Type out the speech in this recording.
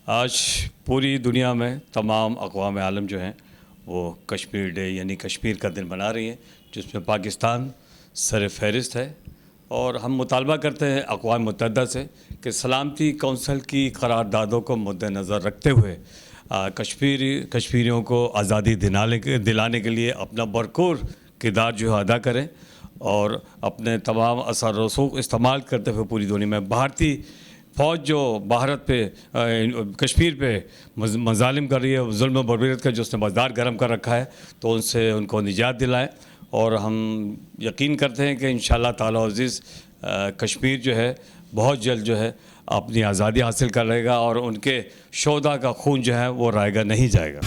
آج پوری دنیا میں تمام اقوام عالم جو ہیں وہ کشمیر ڈے یعنی کشمیر کا دن منا رہی ہیں، جس میں پاکستان سر فہرست ہے، اور ہم مطالبہ کرتے ہیں اقوام متحدہ سے کہ سلامتی کونسل کی قراردادوں کو مد نظر رکھتے ہوئے کشمیریوں کو آزادی دلانے کے لیے اپنا بھرپور کردار جو ہے ادا کریں، اور اپنے تمام اثر و رسوخ استعمال کرتے ہوئے پوری دنیا میں بھارتی فوج جو بھارت پہ کشمیر پہ مظالم کر رہی ہے، ظلم و بربریت کا جو اس نے بازار گرم کر رکھا ہے، تو ان سے ان کو نجات دلائیں، اور ہم یقین کرتے ہیں کہ انشاءاللہ تعالی عزیز کشمیر جو ہے بہت جلد جو ہے اپنی آزادی حاصل کر لے گا، اور ان کے شہداء کا خون جو ہے وہ رائے گا نہیں جائے گا۔